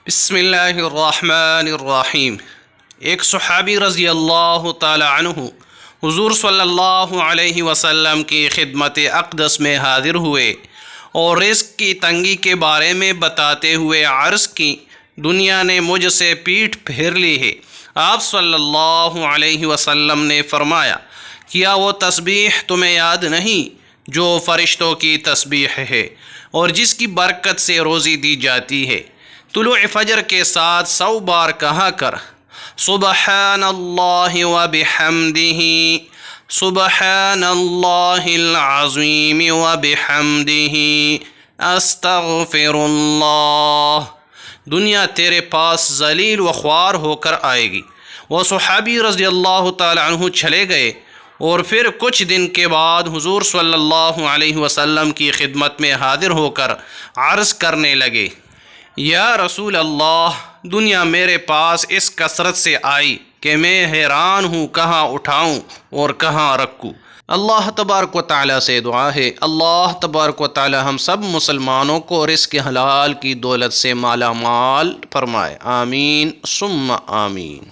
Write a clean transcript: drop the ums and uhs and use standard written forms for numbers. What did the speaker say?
بسم اللہ الرحمن الرحیم۔ ایک صحابی رضی اللہ تعالی عنہ حضور صلی اللہ علیہ وسلم کی خدمت اقدس میں حاضر ہوئے اور رزق کی تنگی کے بارے میں بتاتے ہوئے عرض کی، دنیا نے مجھ سے پیٹھ پھیر لی ہے۔ آپ صلی اللہ علیہ وسلم نے فرمایا، کیا وہ تسبیح تمہیں یاد نہیں جو فرشتوں کی تسبیح ہے اور جس کی برکت سے روزی دی جاتی ہے؟ طلوع فجر کے ساتھ 100 بار کہا کر، سبحان اللہ وبحمدہ، سبحان اللہ العظیم وبحمدہ، استغفر اللہ۔ دنیا تیرے پاس ذلیل و خوار ہو کر آئے گی۔ وہ صحابی رضی اللہ تعالی عنہ چلے گئے اور پھر کچھ دن کے بعد حضور صلی اللہ علیہ وسلم کی خدمت میں حاضر ہو کر عرض کرنے لگے، یا رسول اللہ، دنیا میرے پاس اس کثرت سے آئی کہ میں حیران ہوں کہاں اٹھاؤں اور کہاں رکھوں۔ اللہ تبارک و تعالیٰ سے دعا ہے، اللہ تبارک و تعالیٰ ہم سب مسلمانوں کو رزق حلال کی دولت سے مالا مال فرمائے، آمین ثم آمین۔